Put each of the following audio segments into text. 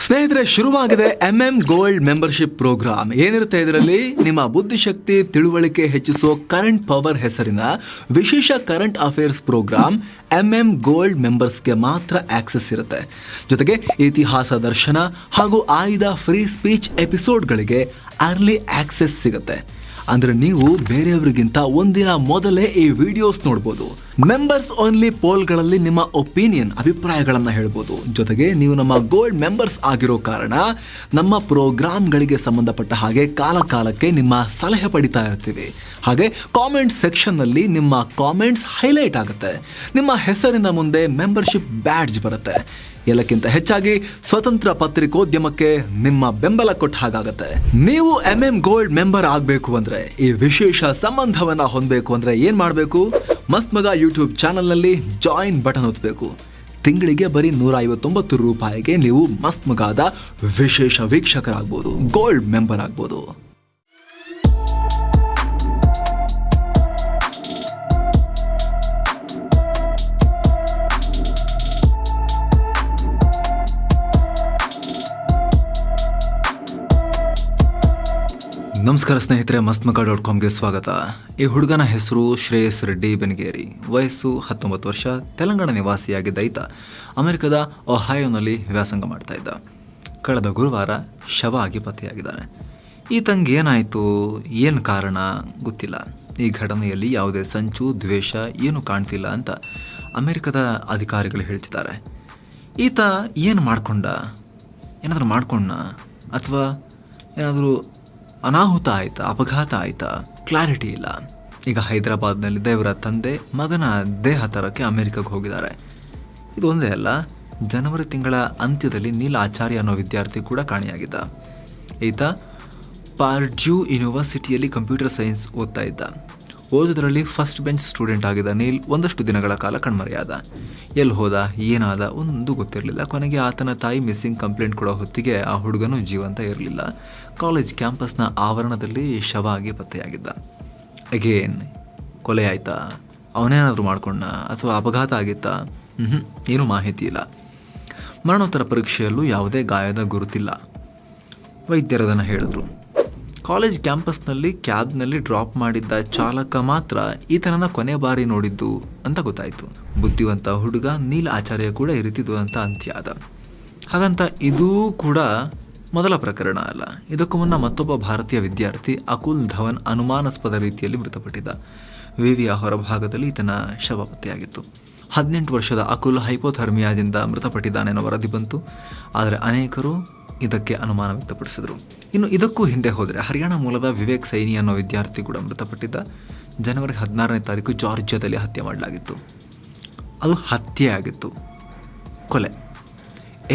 ಸ್ನೇಹಿತರೆ, ಶುರುವಾಗಿದೆ gold membership program. ಏನಿರುತ್ತೆ ಇದರಲ್ಲಿ? ನಿಮ್ಮ ಬುದ್ಧಿಶಕ್ತಿ ತಿಳುವಳಿಕೆ ಹೆಚ್ಚಿಸೋ ಕರೆಂಟ್ ಪವರ್ ಹೆಸರಿನ ವಿಶೇಷ ಕರೆಂಟ್ ಅಫೇರ್ಸ್ ಪ್ರೋಗ್ರಾಮ್ ಗೋಲ್ಡ್ ಮೆಂಬರ್ಸ್ಗೆ ಮಾತ್ರ ಆಕ್ಸೆಸ್ ಇರುತ್ತೆ. ಜೊತೆಗೆ ಇತಿಹಾಸ ದರ್ಶನ ಹಾಗೂ ಆಯ್ದ ಫ್ರೀ ಸ್ಪೀಚ್ ಎಪಿಸೋಡ್ಗಳಿಗೆ ಅರ್ಲಿ ಆಕ್ಸೆಸ್ ಸಿಗುತ್ತೆ. ಅಂದ್ರೆ ನೀವು ಬೇರೆಯವರಿಗಿಂತ ಒಂದಿನ ಮೊದಲೇ ಈ ವಿಡಿಯೋಸ್ ನೋಡ್ಬೋದು. ಮೆಂಬರ್ಸ್ ಓನ್ಲಿ ಪೋಲ್ಗಳಲ್ಲಿ ನಿಮ್ಮ ಅಭಿಪ್ರಾಯಗಳನ್ನ ಹೇಳ್ಬೋದು. ಜೊತೆಗೆ ನೀವು ನಮ್ಮ ಗೋಲ್ಡ್ ಮೆಂಬರ್ಸ್ ಆಗಿರೋ ಕಾರಣ ನಮ್ಮ ಪ್ರೋಗ್ರಾಮ್ಗಳಿಗೆ ಸಂಬಂಧಪಟ್ಟ ಹಾಗೆ ಕಾಲ ಕಾಲಕ್ಕೆ ನಿಮ್ಮ ಸಲಹೆ ಪಡಿತಾ ಇರ್ತೀವಿ. ಹಾಗೆ ಕಾಮೆಂಟ್ ಸೆಕ್ಷನ್ ನಲ್ಲಿ ನಿಮ್ಮ ಕಾಮೆಂಟ್ಸ್ ಹೈಲೈಟ್ ಆಗುತ್ತೆ. ನಿಮ್ಮ ಹೆಸರಿನ ಮುಂದೆ ಮೆಂಬರ್ಶಿಪ್ ಬ್ಯಾಡ್ಜ್ ಬರುತ್ತೆ. ಎಲ್ಲಕ್ಕಿಂತ ಹೆಚ್ಚಾಗಿ ಸ್ವತಂತ್ರ ಪತ್ರಿಕೋದ್ಯಮಕ್ಕೆ ನಿಮ್ಮ ಬೆಂಬಲ ಕೊಟ್ಟ ಹಾಗಾಗತ್ತೆ. ನೀವು ಗೋಲ್ಡ್ ಮೆಂಬರ್ ಆಗಬೇಕು ಅಂದ್ರೆ, ಈ ವಿಶೇಷ ಸಂಬಂಧವನ್ನ ಹೊಂದಬೇಕು ಅಂದ್ರೆ ಏನ್ ಮಾಡಬೇಕು? ಮಸ್ತ್ ಮಗ ಯೂಟ್ಯೂಬ್ ಚಾನೆಲ್ ನಲ್ಲಿ ಜಾಯಿನ್ ಬಟನ್ ಒತ್ತಬೇಕು. ತಿಂಗಳಿಗೆ ಬರೀ 159 ರೂಪಾಯಿಗೆ ನೀವು ಮಸ್ತ್ ಮಗಾದ ವಿಶೇಷ ವೀಕ್ಷಕರಾಗ್ಬೋದು, ಗೋಲ್ಡ್ ಮೆಂಬರ್ ಆಗ್ಬೋದು. ನಮಸ್ಕಾರ ಸ್ನೇಹಿತರೆ, mastmaka.comಗೆ ಸ್ವಾಗತ. ಈ ಹುಡುಗನ ಹೆಸರು ಶ್ರೇಯಸ್ ರೆಡ್ಡಿ ಬೆನಗೇರಿ. ವಯಸ್ಸು 19 ವರ್ಷ. ತೆಲಂಗಾಣ ನಿವಾಸಿಯಾಗಿದ್ದ ಈತ ಅಮೆರಿಕದ ಒಹಾಯೋನಲ್ಲಿ ವ್ಯಾಸಂಗ ಮಾಡ್ತಾ ಇದ್ದ. ಕಳೆದ ಗುರುವಾರ ಶವ ಆಗಿ ಪತ್ತೆಯಾಗಿದ್ದಾನೆ. ಈತಂಗೆ ಏನಾಯಿತು, ಏನು ಕಾರಣ ಗೊತ್ತಿಲ್ಲ. ಈ ಘಟನೆಯಲ್ಲಿ ಯಾವುದೇ ಸಂಚು ದ್ವೇಷ ಏನು ಕಾಣ್ತಿಲ್ಲ ಅಂತ ಅಮೆರಿಕದ ಅಧಿಕಾರಿಗಳು ಹೇಳ್ತಿದ್ದಾರೆ. ಈತ ಏನು ಏನಾದರೂ ಮಾಡ್ಕೊಂಡ ಅಥವಾ ಏನಾದರೂ ಅನಾಹುತ ಆಯ್ತಾ, ಅಪಘಾತ ಆಯ್ತಾ, ಕ್ಲಾರಿಟಿ ಇಲ್ಲ. ಈಗ ಹೈದರಾಬಾದ್ನಲ್ಲಿದ್ದ ಇವರ ತಂದೆ ಮಗನ ದೇಹ ತರಕ್ಕೆ ಅಮೆರಿಕಕ್ಕೆ ಹೋಗಿದ್ದಾರೆ. ಇದು ಒಂದೇ ಅಲ್ಲ, ಜನವರಿ ತಿಂಗಳ ಅಂತ್ಯದಲ್ಲಿ ನೀಲ್ ಆಚಾರ್ಯ ಅನ್ನೋ ವಿದ್ಯಾರ್ಥಿ ಕೂಡ ಕಾಣೆಯಾಗಿದ್ದ. ಈತ ಪಾರ್ಡ್ಯೂ ಯೂನಿವರ್ಸಿಟಿಯಲ್ಲಿ ಕಂಪ್ಯೂಟರ್ ಸೈನ್ಸ್ ಓದ್ತಾ ಇದ್ದ. ಓದೋದ್ರಲ್ಲಿ ಫಸ್ಟ್ ಬೆಂಚ್ ಸ್ಟೂಡೆಂಟ್ ಆಗಿದ್ದ ನೀಲ್ ಒಂದಷ್ಟು ದಿನಗಳ ಕಾಲ ಕಣ್ಮರೆಯಾದ. ಎಲ್ಲಿ ಹೋದ, ಏನಾದ ಒಂದು ಗೊತ್ತಿರಲಿಲ್ಲ. ಕೊನೆಗೆ ಆತನ ತಾಯಿ ಮಿಸ್ಸಿಂಗ್ ಕಂಪ್ಲೇಂಟ್ ಕೊಡೋ ಹೊತ್ತಿಗೆ ಆ ಹುಡುಗನೂ ಜೀವಂತ ಇರಲಿಲ್ಲ. ಕಾಲೇಜ್ ಕ್ಯಾಂಪಸ್ನ ಆವರಣದಲ್ಲಿ ಶವ ಆಗಿ ಪತ್ತೆಯಾಗಿದ್ದ. ಅಗೇನ್ ಕೊಲೆ ಆಯ್ತಾ, ಅವನೇನಾದರೂ ಮಾಡ್ಕೊಂಡ ಅಥವಾ ಅಪಘಾತ ಆಗಿತ್ತಾ? ಏನೂ ಮಾಹಿತಿ ಇಲ್ಲ. ಮರಣೋತ್ತರ ಪರೀಕ್ಷೆಯಲ್ಲೂ ಯಾವುದೇ ಗಾಯದ ಗುರುತಿಲ್ಲ. ವೈದ್ಯರದನ್ನು ಹೇಳಿದ್ರು. ಕಾಲೇಜ್ ಕ್ಯಾಂಪಸ್ನಲ್ಲಿ ಕ್ಯಾಬ್ನಲ್ಲಿ ಡ್ರಾಪ್ ಮಾಡಿದ್ದ ಚಾಲಕ ಮಾತ್ರ ಈತನನ್ನ ಕೊನೆ ಬಾರಿ ನೋಡಿದ್ದು ಅಂತ ಗೊತ್ತಾಯಿತು. ಬುದ್ಧಿವಂತ ಹುಡುಗ ನೀಲ್ ಆಚಾರ್ಯ ಕೂಡ ಈ ರೀತಿ ದುರಂತ ಅಂತ್ಯ ಆದ. ಹಾಗಂತ ಇದೂ ಕೂಡ ಮೊದಲ ಪ್ರಕರಣ ಅಲ್ಲ. ಇದಕ್ಕೂ ಮುನ್ನ ಮತ್ತೊಬ್ಬ ಭಾರತೀಯ ವಿದ್ಯಾರ್ಥಿ ಅಕುಲ್ ಧವನ್ ಅನುಮಾನಾಸ್ಪದ ರೀತಿಯಲ್ಲಿ ಮೃತಪಟ್ಟಿದ್ದ. ವಿವಿಯ ಹೊರಭಾಗದಲ್ಲಿ ಈತನ ಶವ ಪತ್ತೆಯಾಗಿತ್ತು. 18 ವರ್ಷದ ಅಕುಲ್ ಹೈಪೋಥರ್ಮಿಯಾದಿಂದ ಮೃತಪಟ್ಟಿದ್ದಾನೆನ್ನೋ ವರದಿ ಬಂತು. ಆದರೆ ಅನೇಕರು ಇದಕ್ಕೆ ಅನುಮಾನ ವ್ಯಕ್ತಪಡಿಸಿದರು. ಇನ್ನು ಇದಕ್ಕೂ ಹಿಂದೆ ಹೋದರೆ ಹರಿಯಾಣ ಮೂಲದ ವಿವೇಕ್ ಸೈನಿ ಅನ್ನೋ ವಿದ್ಯಾರ್ಥಿ ಕೂಡ ಮೃತಪಟ್ಟಿದ್ದ. ಜನವರಿ 16ನೇ ತಾರೀಕು ಜಾರ್ಜಿಯಾದಲ್ಲಿ ಹತ್ಯೆ ಮಾಡಲಾಗಿತ್ತು. ಅದು ಹತ್ಯೆ ಆಗಿತ್ತು, ಕೊಲೆ.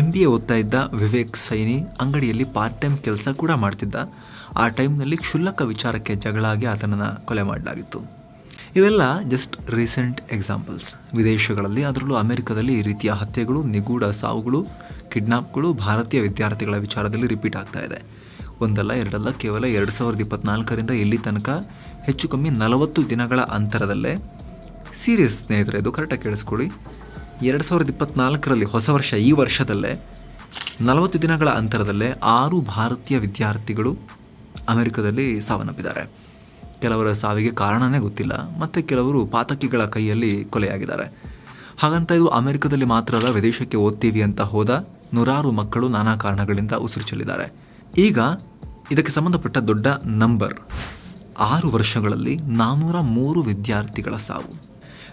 MBA ಓದ್ತಾ ಇದ್ದ ವಿವೇಕ್ ಸೈನಿ ಅಂಗಡಿಯಲ್ಲಿ ಪಾರ್ಟ್ ಟೈಮ್ ಕೆಲಸ ಕೂಡ ಮಾಡ್ತಿದ್ದ. ಆ ಟೈಮ್ನಲ್ಲಿ ಕ್ಷುಲ್ಲಕ ವಿಚಾರಕ್ಕೆ ಜಗಳಾಗಿ ಆತನನ್ನು ಕೊಲೆ ಮಾಡಲಾಗಿತ್ತು. ಇವೆಲ್ಲ ಜಸ್ಟ್ ರೀಸೆಂಟ್ ಎಕ್ಸಾಂಪಲ್ಸ್. ವಿದೇಶಗಳಲ್ಲಿ, ಅದರಲ್ಲೂ ಅಮೆರಿಕದಲ್ಲಿ ಈ ರೀತಿಯ ಹತ್ಯೆಗಳು, ನಿಗೂಢ ಸಾವುಗಳು, ಕಿಡ್ನಾಪ್ಗಳು ಭಾರತೀಯ ವಿದ್ಯಾರ್ಥಿಗಳ ವಿಚಾರದಲ್ಲಿ ರಿಪೀಟ್ ಆಗ್ತಾ ಇದೆ. ಒಂದಲ್ಲ ಎರಡಲ್ಲ, ಕೇವಲ 2024ರಿಂದ ಇಲ್ಲಿ ತನಕ ಹೆಚ್ಚು ಕಮ್ಮಿ 40 ದಿನಗಳ ಅಂತರದಲ್ಲೇ, ಸೀರಿಯಸ್ ಸ್ನೇಹಿತರೆ, ಇದು ಕರೆಕ್ಟಾಗಿ ಕೇಳಿಸ್ಕೊಳ್ಳಿ, 2024ರಲ್ಲಿ ಹೊಸ ವರ್ಷ, ಈ ವರ್ಷದಲ್ಲೇ 40 ದಿನಗಳ ಅಂತರದಲ್ಲೇ 6 ಭಾರತೀಯ ವಿದ್ಯಾರ್ಥಿಗಳು ಅಮೆರಿಕದಲ್ಲಿ ಸಾವನ್ನಪ್ಪಿದ್ದಾರೆ. ಕೆಲವರ ಸಾವಿಗೆ ಕಾರಣನೇ ಗೊತ್ತಿಲ್ಲ, ಮತ್ತು ಕೆಲವರು ಪಾತಕಿಗಳ ಕೈಯಲ್ಲಿ ಕೊಲೆಯಾಗಿದ್ದಾರೆ. ಹಾಗಂತ ಇದು ಅಮೆರಿಕದಲ್ಲಿ ಮಾತ್ರ ಅಲ್ಲ, ವಿದೇಶಕ್ಕೆ ಓದ್ತೀವಿ ಅಂತ ಹೋದ ನೂರಾರು ಮಕ್ಕಳು ನಾನಾ ಕಾರಣಗಳಿಂದ ಉಸಿರು ಚೆಲ್ಲಿದ್ದಾರೆ. ಈಗ ಇದಕ್ಕೆ ಸಂಬಂಧಪಟ್ಟ ದೊಡ್ಡ ನಂಬರ್, 6 ವರ್ಷಗಳಲ್ಲಿ 403 ವಿದ್ಯಾರ್ಥಿಗಳ ಸಾವು.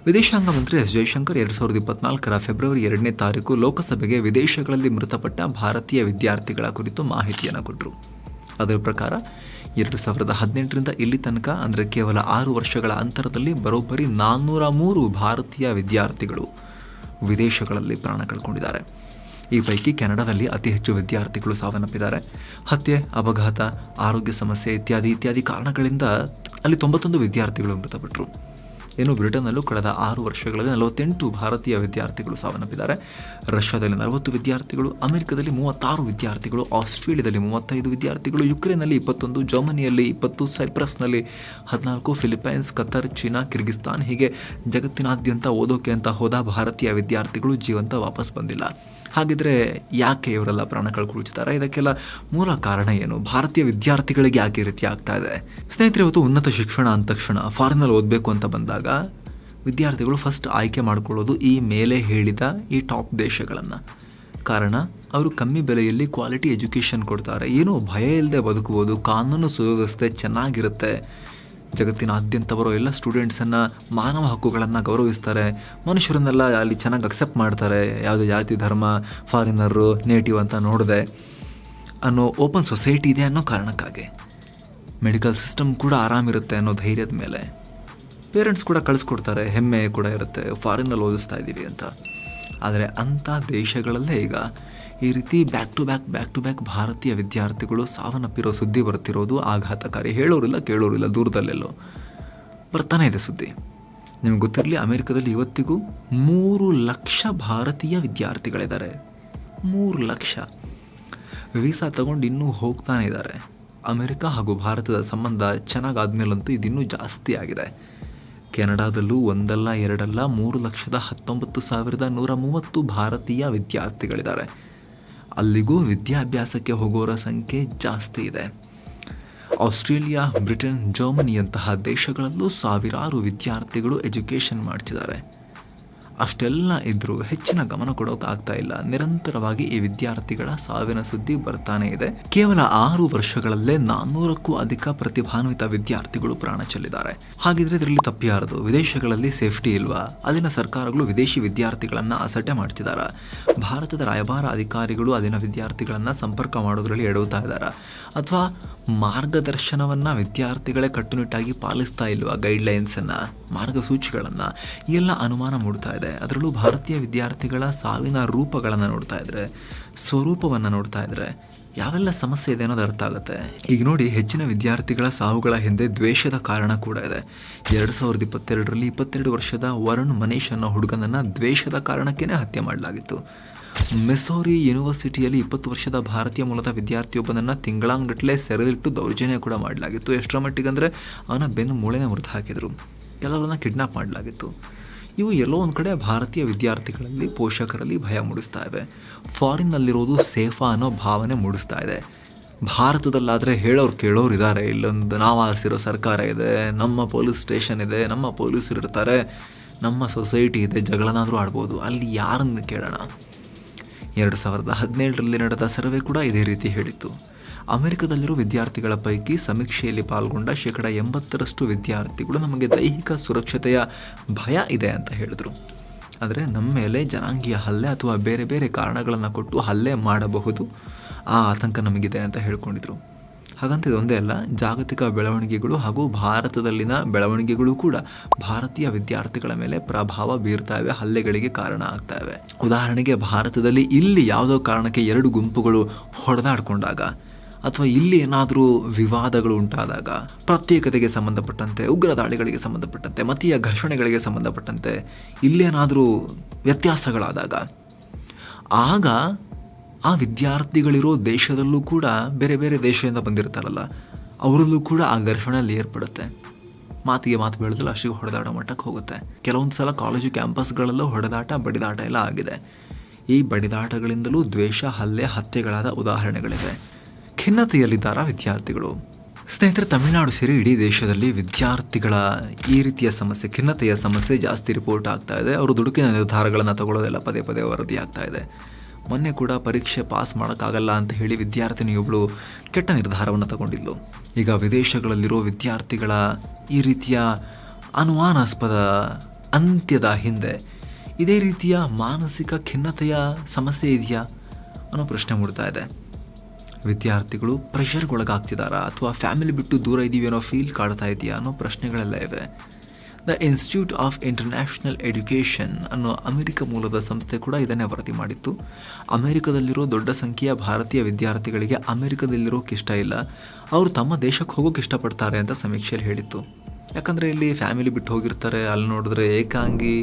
ವಿದೇಶಾಂಗ ಮಂತ್ರಿ ಎಸ್ ಜಯಶಂಕರ್ 2024ರ ಫೆಬ್ರವರಿ 2ನೇ ತಾರೀಕು ಲೋಕಸಭೆಗೆ ವಿದೇಶಗಳಲ್ಲಿ ಮೃತಪಟ್ಟ ಭಾರತೀಯ ವಿದ್ಯಾರ್ಥಿಗಳ ಕುರಿತು ಮಾಹಿತಿಯನ್ನು ಕೊಟ್ಟರು. ಅದರ ಪ್ರಕಾರ 2018ರಿಂದ ಇಲ್ಲಿ ತನಕ, ಅಂದರೆ ಕೇವಲ 6 ವರ್ಷಗಳ ಅಂತರದಲ್ಲಿ ಬರೋಬ್ಬರಿ 403 ಭಾರತೀಯ ವಿದ್ಯಾರ್ಥಿಗಳು ವಿದೇಶಗಳಲ್ಲಿ ಪ್ರಾಣ ಕಳ್ಕೊಂಡಿದ್ದಾರೆ. ಈ ಪೈಕಿ ಕೆನಡಾದಲ್ಲಿ ಅತಿ ಹೆಚ್ಚು ವಿದ್ಯಾರ್ಥಿಗಳು ಸಾವನ್ನಪ್ಪಿದ್ದಾರೆ. ಹತ್ಯೆ, ಅಪಘಾತ, ಆರೋಗ್ಯ ಸಮಸ್ಯೆ ಇತ್ಯಾದಿ ಕಾರಣಗಳಿಂದ ಅಲ್ಲಿ 91 ವಿದ್ಯಾರ್ಥಿಗಳು ಮೃತಪಟ್ಟರು. ಇನ್ನು ಬ್ರಿಟನ್ನಲ್ಲೂ ಕಳೆದ 6 ವರ್ಷಗಳಲ್ಲಿ 48 ಭಾರತೀಯ ವಿದ್ಯಾರ್ಥಿಗಳು ಸಾವನ್ನಪ್ಪಿದ್ದಾರೆ. ರಷ್ಯಾದಲ್ಲಿ 40 ವಿದ್ಯಾರ್ಥಿಗಳು, ಅಮೆರಿಕದಲ್ಲಿ 36 ವಿದ್ಯಾರ್ಥಿಗಳು, ಆಸ್ಟ್ರೇಲಿಯಾದಲ್ಲಿ 35 ವಿದ್ಯಾರ್ಥಿಗಳು, ಯುಕ್ರೇನ್ನಲ್ಲಿ 21, ಜರ್ಮನಿಯಲ್ಲಿ 20, ಸೈಪ್ರಸ್ನಲ್ಲಿ 14, ಫಿಲಿಪೈನ್ಸ್, ಕತರ್, ಚೀನಾ, ಕಿರ್ಗಿಸ್ತಾನ್, ಹೀಗೆ ಜಗತ್ತಿನಾದ್ಯಂತ ಓದೋಕೆ ಅಂತ ಹೋದ ಭಾರತೀಯ ವಿದ್ಯಾರ್ಥಿಗಳು ಜೀವಂತ ವಾಪಸ್ ಬಂದಿಲ್ಲ. ಹಾಗಿದ್ರೆ ಯಾಕೆ ಇವರೆಲ್ಲ ಪ್ರಾಣ ಕಳ್ಕೊಳ್ತಿದ್ದಾರೆ? ಇದಕ್ಕೆಲ್ಲ ಮೂಲ ಕಾರಣ ಏನು? ಭಾರತೀಯ ವಿದ್ಯಾರ್ಥಿಗಳಿಗೆ ಯಾಕೆ ಈ ರೀತಿ ಆಗ್ತಾ ಇದೆ? ಸ್ನೇಹಿತರೆ, ಇವತ್ತು ಉನ್ನತ ಶಿಕ್ಷಣ ಅಂದ ತಕ್ಷಣ ಫಾರಿನಲ್ಲಿ ಓದಬೇಕು ಅಂತ ಬಂದಾಗ ವಿದ್ಯಾರ್ಥಿಗಳು ಫಸ್ಟ್ ಆಯ್ಕೆ ಮಾಡಿಕೊಳ್ಳೋದು ಈ ಮೇಲೆ ಹೇಳಿದ ಈ ಟಾಪ್ ದೇಶಗಳನ್ನು. ಕಾರಣ ಅವರು ಕಮ್ಮಿ ಬೆಲೆಯಲ್ಲಿ ಕ್ವಾಲಿಟಿ ಎಜುಕೇಷನ್ ಕೊಡ್ತಾರೆ, ಏನೂ ಭಯ ಇಲ್ಲದೆ ಬದುಕುವುದು, ಕಾನೂನು ಸುವ್ಯವಸ್ಥೆ ಚೆನ್ನಾಗಿರುತ್ತೆ, ಜಗತ್ತಿನಾದ್ಯಂತ ಬರೋ ಎಲ್ಲ ಸ್ಟೂಡೆಂಟ್ಸನ್ನು ಮಾನವ ಹಕ್ಕುಗಳನ್ನು ಗೌರವಿಸ್ತಾರೆ, ಮನುಷ್ಯರನ್ನೆಲ್ಲ ಅಲ್ಲಿ ಚೆನ್ನಾಗಿ ಅಕ್ಸೆಪ್ಟ್ ಮಾಡ್ತಾರೆ, ಯಾವುದೇ ಜಾತಿ ಧರ್ಮ ಫಾರಿನರು ನೇಟಿವ್ ಅಂತ ನೋಡಿದೆ ಅನ್ನೋ ಓಪನ್ ಸೊಸೈಟಿ ಇದೆ ಅನ್ನೋ ಕಾರಣಕ್ಕಾಗಿ. ಮೆಡಿಕಲ್ ಸಿಸ್ಟಮ್ ಕೂಡ ಆರಾಮಿರುತ್ತೆ ಅನ್ನೋ ಧೈರ್ಯದ ಮೇಲೆ ಪೇರೆಂಟ್ಸ್ ಕೂಡ ಕಳಿಸ್ಕೊಡ್ತಾರೆ, ಹೆಮ್ಮೆ ಕೂಡ ಇರುತ್ತೆ ಫಾರಿನಲ್ಲಿ ಓದಿಸ್ತಾ ಇದ್ದೀವಿ ಅಂತ. ಆದರೆ ಅಂಥ ದೇಶಗಳಲ್ಲೇ ಈಗ ಈ ರೀತಿ ಬ್ಯಾಕ್ ಟು ಬ್ಯಾಕ್ ಭಾರತೀಯ ವಿದ್ಯಾರ್ಥಿಗಳು ಸಾವನ್ನಪ್ಪಿರೋ ಸುದ್ದಿ ಬರ್ತಿರೋದು ಆಘಾತಕಾರಿ. ಹೇಳೋರಿಲ್ಲ ಕೇಳೋರಿಲ್ಲ, ದೂರದಲ್ಲೆಲ್ಲೋ ಬರ್ತಾನೆ ಇದೆ ಸುದ್ದಿ. ನಿಮಗೆ ಗೊತ್ತಿರಲಿ, ಅಮೆರಿಕದಲ್ಲಿ ಇವತ್ತಿಗೂ 3 ಲಕ್ಷ ಭಾರತೀಯ ವಿದ್ಯಾರ್ಥಿಗಳಿದ್ದಾರೆ. 3 ಲಕ್ಷ ವೀಸಾ ತಗೊಂಡು ಇನ್ನೂ ಹೋಗ್ತಾನೆ ಇದ್ದಾರೆ. ಅಮೆರಿಕ ಹಾಗೂ ಭಾರತದ ಸಂಬಂಧ ಚೆನ್ನಾಗಾದ್ಮೇಲಂತೂ ಇದಿನ್ನೂ ಜಾಸ್ತಿ ಆಗಿದೆ. ಕೆನಡಾದಲ್ಲೂ ಒಂದಲ್ಲ ಎರಡಲ್ಲ 3,19,130 ಭಾರತೀಯ ವಿದ್ಯಾರ್ಥಿಗಳಿದ್ದಾರೆ. ಅಲ್ಲಿಗೂ ವಿದ್ಯಾಭ್ಯಾಸಕ್ಕೆ ಹೋಗೋರ ಸಂಖ್ಯೆ ಜಾಸ್ತಿ ಇದೆ. ಆಸ್ಟ್ರೇಲಿಯಾ, ಬ್ರಿಟನ್, ಜರ್ಮನಿಯಂತಹ ದೇಶಗಳಲ್ಲೂ ಸಾವಿರಾರು ವಿದ್ಯಾರ್ಥಿಗಳು ಎಜುಕೇಷನ್ ಮಾಡ್ತಿದ್ದಾರೆ. ಅಷ್ಟೆಲ್ಲ ಇದ್ದರೂ ಹೆಚ್ಚಿನ ಗಮನ ಕೊಡೋಕ್ಕಾಗ್ತಾ ಇಲ್ಲ. ನಿರಂತರವಾಗಿ ಈ ವಿದ್ಯಾರ್ಥಿಗಳ ಸಾವಿನ ಸುದ್ದಿ ಬರ್ತಾನೆ ಇದೆ. ಕೇವಲ 6 ವರ್ಷಗಳಲ್ಲೇ 400ಕ್ಕೂ ಅಧಿಕ ಪ್ರತಿಭಾನ್ವಿತ ವಿದ್ಯಾರ್ಥಿಗಳು ಪ್ರಾಣ ಚೆಲ್ಲಿದ್ದಾರೆ. ಹಾಗಿದ್ರೆ ಇದರಲ್ಲಿ ತಪ್ಪಿಯಾರದು? ವಿದೇಶಗಳಲ್ಲಿ ಸೇಫ್ಟಿ ಇಲ್ವಾ? ಅಲ್ಲಿನ ಸರ್ಕಾರಗಳು ವಿದೇಶಿ ವಿದ್ಯಾರ್ಥಿಗಳನ್ನು ಅಸಡ್ಡೆ ಮಾಡ್ತಿದ್ದಾರೆ. ಭಾರತದ ರಾಯಭಾರ ಅಧಿಕಾರಿಗಳು ಅಲ್ಲಿನ ವಿದ್ಯಾರ್ಥಿಗಳನ್ನು ಸಂಪರ್ಕ ಮಾಡೋದ್ರಲ್ಲಿ ಎಡವುತ್ತಾ ಇದ್ದಾರೆ, ಅಥವಾ ಮಾರ್ಗದರ್ಶನವನ್ನು ವಿದ್ಯಾರ್ಥಿಗಳೇ ಕಟ್ಟುನಿಟ್ಟಾಗಿ ಪಾಲಿಸ್ತಾ ಇಲ್ವಾ? ಗೈಡ್ಲೈನ್ಸನ್ನು, ಮಾರ್ಗಸೂಚಿಗಳನ್ನು, ಎಲ್ಲ ಅನುಮಾನ ಮೂಡ್ತಾ ಇದೆ. ಅದರಲ್ಲೂ ಭಾರತೀಯ ವಿದ್ಯಾರ್ಥಿಗಳ ಸಾವಿನ ರೂಪಗಳನ್ನು ನೋಡ್ತಾ ಇದ್ರೆ, ಸ್ವರೂಪವನ್ನು ನೋಡ್ತಾ ಇದ್ರೆ ಯಾವೆಲ್ಲ ಸಮಸ್ಯೆ ಇದೆ ಅನ್ನೋದು ಅರ್ಥ ಆಗುತ್ತೆ. ಈಗ ನೋಡಿ, ಹೆಚ್ಚಿನ ವಿದ್ಯಾರ್ಥಿಗಳ ಸಾವುಗಳ ಹಿಂದೆ ದ್ವೇಷದ ಕಾರಣ ಕೂಡ ಇದೆ. 2022ರಲ್ಲಿ 22 ವರ್ಷದ ವರುಣ್ ಮನೀಶ್ ಅನ್ನೋ ಹುಡುಗನನ್ನು ದ್ವೇಷದ ಕಾರಣಕ್ಕೇ ಹತ್ಯೆ ಮಾಡಲಾಗಿತ್ತು. ಮಿಸೌರಿ ಯೂನಿವರ್ಸಿಟಿಯಲ್ಲಿ 20 ವರ್ಷದ ಭಾರತೀಯ ಮೂಲದ ವಿದ್ಯಾರ್ಥಿಯೊಬ್ಬನನ್ನು ತಿಂಗಳಾಂಗಟ್ಟಲೆ ಸೆರೆಲಿಟ್ಟು ದೌರ್ಜನ್ಯ ಕೂಡ ಮಾಡಲಾಗಿತ್ತು. ಎಷ್ಟರ ಮಟ್ಟಿಗೆ ಅಂದರೆ ಅವನ ಬೆನ್ನು ಮೂಳೆನೇ ಮುರಿದು ಹಾಕಿದರು, ಕೆಲವರನ್ನ ಕಿಡ್ನಾಪ್ ಮಾಡಲಾಗಿತ್ತು. ಇವು ಎಲ್ಲೋ ಒಂದು ಕಡೆ ಭಾರತೀಯ ವಿದ್ಯಾರ್ಥಿಗಳಲ್ಲಿ, ಪೋಷಕರಲ್ಲಿ ಭಯ ಮೂಡಿಸ್ತಾ ಇವೆ. ಫಾರಿನ್ನಲ್ಲಿರೋದು ಸೇಫಾ ಅನ್ನೋ ಭಾವನೆ ಮೂಡಿಸ್ತಾ ಇದೆ. ಭಾರತದಲ್ಲಾದರೆ ಹೇಳೋರು ಕೇಳೋರು ಇದ್ದಾರೆ. ಇಲ್ಲೊಂದು ನಾವು ಆರಿಸಿರೋ ಸರ್ಕಾರ ಇದೆ, ನಮ್ಮ ಪೊಲೀಸ್ ಸ್ಟೇಷನ್ ಇದೆ, ನಮ್ಮ ಪೊಲೀಸರು ಇರ್ತಾರೆ, ನಮ್ಮ ಸೊಸೈಟಿ ಇದೆ, ಜಗಳನಾದರೂ ಆಡ್ಬೋದು. ಅಲ್ಲಿ ಯಾರನ್ನು ಕೇಳೋಣ? 2017ರಲ್ಲಿ ನಡೆದ ಸರ್ವೆ ಕೂಡ ಇದೇ ರೀತಿ ಹೇಳಿತ್ತು. ಅಮೆರಿಕದಲ್ಲಿರೋ ವಿದ್ಯಾರ್ಥಿಗಳ ಪೈಕಿ ಸಮೀಕ್ಷೆಯಲ್ಲಿ ಪಾಲ್ಗೊಂಡ 80% ವಿದ್ಯಾರ್ಥಿಗಳು ನಮಗೆ ದೈಹಿಕ ಸುರಕ್ಷತೆಯ ಭಯ ಇದೆ ಅಂತ ಹೇಳಿದ್ರು. ಆದರೆ ನಮ್ಮ ಮೇಲೆ ಜನಾಂಗೀಯ ಹಲ್ಲೆ ಅಥವಾ ಬೇರೆ ಬೇರೆ ಕಾರಣಗಳನ್ನು ಕೊಟ್ಟು ಹಲ್ಲೆ ಮಾಡಬಹುದು, ಆ ಆತಂಕ ನಮಗಿದೆ ಅಂತ ಹೇಳ್ಕೊಂಡಿದ್ರು. ಹಾಗಂತ ಇದೊಂದೇ ಅಲ್ಲ, ಜಾಗತಿಕ ಬೆಳವಣಿಗೆಗಳು ಹಾಗೂ ಭಾರತದಲ್ಲಿನ ಬೆಳವಣಿಗೆಗಳು ಕೂಡ ಭಾರತೀಯ ವಿದ್ಯಾರ್ಥಿಗಳ ಮೇಲೆ ಪ್ರಭಾವ ಬೀರ್ತಾ ಇವೆ, ಹಲ್ಲೆಗಳಿಗೆ ಕಾರಣ ಆಗ್ತಾ ಇವೆ. ಉದಾಹರಣೆಗೆ, ಭಾರತದಲ್ಲಿ ಇಲ್ಲಿ ಯಾವುದೋ ಕಾರಣಕ್ಕೆ 2 ಗುಂಪುಗಳು ಹೊಡೆದಾಡ್ಕೊಂಡಾಗ, ಅಥವಾ ಇಲ್ಲಿ ಏನಾದರೂ ವಿವಾದಗಳು ಉಂಟಾದಾಗ, ಪ್ರತ್ಯೇಕತೆಗೆ ಸಂಬಂಧಪಟ್ಟಂತೆ, ಉಗ್ರ ದಾಳಿಗಳಿಗೆ ಸಂಬಂಧಪಟ್ಟಂತೆ, ಮತೀಯ ಘರ್ಷಣೆಗಳಿಗೆ ಸಂಬಂಧಪಟ್ಟಂತೆ ಇಲ್ಲೇನಾದರೂ ವ್ಯತ್ಯಾಸಗಳಾದಾಗ, ಆಗ ಆ ವಿದ್ಯಾರ್ಥಿಗಳಿರೋ ದೇಶದಲ್ಲೂ ಕೂಡ ಬೇರೆ ಬೇರೆ ದೇಶದಿಂದ ಬಂದಿರ್ತಾರಲ್ಲ, ಅವರಲ್ಲೂ ಕೂಡ ಆ ಘರ್ಷಣೆಯಲ್ಲಿ ಏರ್ಪಡುತ್ತೆ. ಮಾತಿಗೆ ಮಾತು ಬೆಳೆದಲ್ಲ, ಅಷ್ಟಿಗೆ ಹೊಡೆದಾಡೋ ಮಟ್ಟಕ್ಕೆ ಹೋಗುತ್ತೆ. ಕೆಲವೊಂದು ಸಲ ಕಾಲೇಜು ಕ್ಯಾಂಪಸ್ಗಳಲ್ಲೂ ಹೊಡೆದಾಟ, ಬಡಿದಾಟ ಎಲ್ಲ ಆಗಿದೆ. ಈ ಬಡಿದಾಟಗಳಿಂದಲೂ ದ್ವೇಷ, ಹಲ್ಲೆ, ಹತ್ಯೆಗಳಾದ ಉದಾಹರಣೆಗಳಿವೆ. ಖಿನ್ನತೆಯಲ್ಲಿದ್ದಾರಾ ವಿದ್ಯಾರ್ಥಿಗಳು? ಸ್ನೇಹಿತರೆ, ತಮಿಳುನಾಡು ಸೇರಿ ಇಡೀ ದೇಶದಲ್ಲಿ ವಿದ್ಯಾರ್ಥಿಗಳ ಈ ರೀತಿಯ ಸಮಸ್ಯೆ, ಖಿನ್ನತೆಯ ಸಮಸ್ಯೆ ಜಾಸ್ತಿ ರಿಪೋರ್ಟ್ ಆಗ್ತಾ ಇದೆ. ಅವರು ದುಡುಕಿನ ನಿರ್ಧಾರಗಳನ್ನು ತಗೊಳ್ಳೋದೆಲ್ಲ ಪದೇ ಪದೇ ವರದಿ ಆಗ್ತಾ ಇದೆ. ಮೊನ್ನೆ ಕೂಡ ಪರೀಕ್ಷೆ ಪಾಸ್ ಮಾಡೋಕ್ಕಾಗಲ್ಲ ಅಂತ ಹೇಳಿ ವಿದ್ಯಾರ್ಥಿನಿಯೊಬ್ಬಳು ಕೆಟ್ಟ ನಿರ್ಧಾರವನ್ನು ತಗೊಂಡಿದ್ಲು. ಈಗ ವಿದೇಶಗಳಲ್ಲಿರೋ ವಿದ್ಯಾರ್ಥಿಗಳ ಈ ರೀತಿಯ ಅನುಮಾನಾಸ್ಪದ ಅಂತ್ಯದ ಹಿಂದೆ ಇದೇ ರೀತಿಯ ಮಾನಸಿಕ ಖಿನ್ನತೆಯ ಸಮಸ್ಯೆ ಇದೆಯಾ ಅನ್ನೋ ಪ್ರಶ್ನೆ ಮೂಡ್ತಾ ಇದೆ. ವಿದ್ಯಾರ್ಥಿಗಳು ಪ್ರೆಷರ್ಗೊಳಗಾಗ್ತಿದ್ದಾರಾ, ಅಥವಾ ಫ್ಯಾಮಿಲಿ ಬಿಟ್ಟು ದೂರ ಇದ್ದೀವಿ ಅನ್ನೋ ಫೀಲ್ ಕಾಡ್ತಾ ಇದೆಯಾ ಅನ್ನೋ ಪ್ರಶ್ನೆಗಳೆಲ್ಲ ಇವೆ. The institute of international education ಅನ್ನೋ ಅಮೆರಿಕ ಮೂಲದ ಸಂಸ್ಥೆ ಕೂಡ ಇದನ್ನೇ ವರದಿ ಮಾಡಿತ್ತು. ಅಮೆರಿಕದಲ್ಲಿರೋ ದೊಡ್ಡ ಸಂಖ್ಯೆಯ ಭಾರತೀಯ ವಿದ್ಯಾರ್ಥಿಗಳಿಗೆ ಅಮೆರಿಕದಲ್ಲಿರೋಕೆ ಇಷ್ಟ ಇಲ್ಲ, ಅವರು ತಮ್ಮ ದೇಶಕ್ಕೆ ಹೋಗೋಕೆ ಇಷ್ಟಪಡ್ತಾರೆ ಅಂತ ಸಮೀಕ್ಷೆಯಲ್ಲಿ ಹೇಳಿತ್ತು. ಯಾಕಂದರೆ ಇಲ್ಲಿ ಫ್ಯಾಮಿಲಿ ಬಿಟ್ಟು ಹೋಗಿರ್ತಾರೆ, ಅಲ್ಲಿ ನೋಡಿದ್ರೆ ಏಕಾಂಗಿ,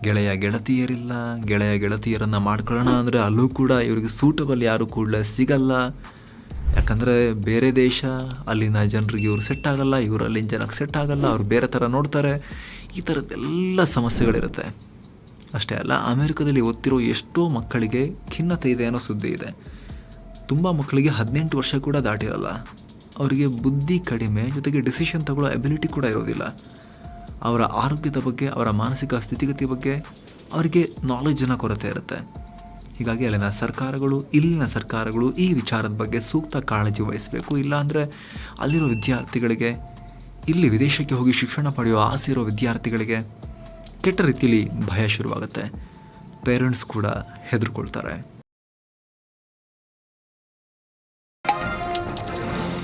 ಗೆಳೆಯ ಗೆಳತಿಯರಿಲ್ಲ, ಗೆಳೆಯ ಗೆಳತಿಯರನ್ನು ಮಾಡ್ಕೊಳ್ಳೋಣ ಅಂದರೆ ಅಲ್ಲೂ ಕೂಡ ಇವರಿಗೆ ಸೂಟಬಲ್ ಯಾರು ಕೂಡಲೇ ಸಿಗಲ್ಲ. ಯಾಕಂದರೆ ಬೇರೆ ದೇಶ, ಅಲ್ಲಿನ ಜನರಿಗೆ ಇವರು ಸೆಟ್ ಆಗಲ್ಲ, ಇವರು ಅಲ್ಲಿನ ಜನಕ್ಕೆ ಸೆಟ್ ಆಗಲ್ಲ, ಅವ್ರು ಬೇರೆ ಥರ ನೋಡ್ತಾರೆ. ಈ ಥರದ್ದೆಲ್ಲ ಸಮಸ್ಯೆಗಳಿರುತ್ತೆ. ಅಷ್ಟೇ ಅಲ್ಲ, ಅಮೆರಿಕದಲ್ಲಿ ಓದ್ತಿರೋ ಎಷ್ಟೋ ಮಕ್ಕಳಿಗೆ ಖಿನ್ನತೆ ಇದೆ ಅನ್ನೋ ಸುದ್ದಿ ಇದೆ. ತುಂಬ ಮಕ್ಕಳಿಗೆ 18 ವರ್ಷ ಕೂಡ ದಾಟಿರಲ್ಲ. ಅವರಿಗೆ ಬುದ್ಧಿ ಕಡಿಮೆ, ಜೊತೆಗೆ ಡಿಸಿಷನ್ ತಗೊಳ್ಳೋ ಎಬಿಲಿಟಿ ಕೂಡ ಇರೋದಿಲ್ಲ. ಅವರ ಆರೋಗ್ಯದ ಬಗ್ಗೆ, ಅವರ ಮಾನಸಿಕ ಸ್ಥಿತಿಗತಿ ಬಗ್ಗೆ ಅವರಿಗೆ ನಾಲೆಡ್ಜಿನ ಕೊರತೆ ಇರುತ್ತೆ. ಹೀಗಾಗಿ ಇಲ್ಲಿನ ಸರ್ಕಾರಗಳು ಈ ವಿಚಾರದ ಬಗ್ಗೆ ಸೂಕ್ತ ಕಾಳಜಿ ವಹಿಸಬೇಕು. ಇಲ್ಲಾಂದರೆ ಅಲ್ಲಿರೋ ವಿದ್ಯಾರ್ಥಿಗಳಿಗೆ, ಇಲ್ಲಿ ವಿದೇಶಕ್ಕೆ ಹೋಗಿ ಶಿಕ್ಷಣ ಪಡೆಯುವ ಆಸೆ ಇರೋ ವಿದ್ಯಾರ್ಥಿಗಳಿಗೆ ಕೆಟ್ಟ ರೀತಿಯಲ್ಲಿ ಭಯ ಶುರುವಾಗುತ್ತೆ. ಪೇರೆಂಟ್ಸ್ ಕೂಡ ಹೆದರ್ಕೊಳ್ತಾರೆ.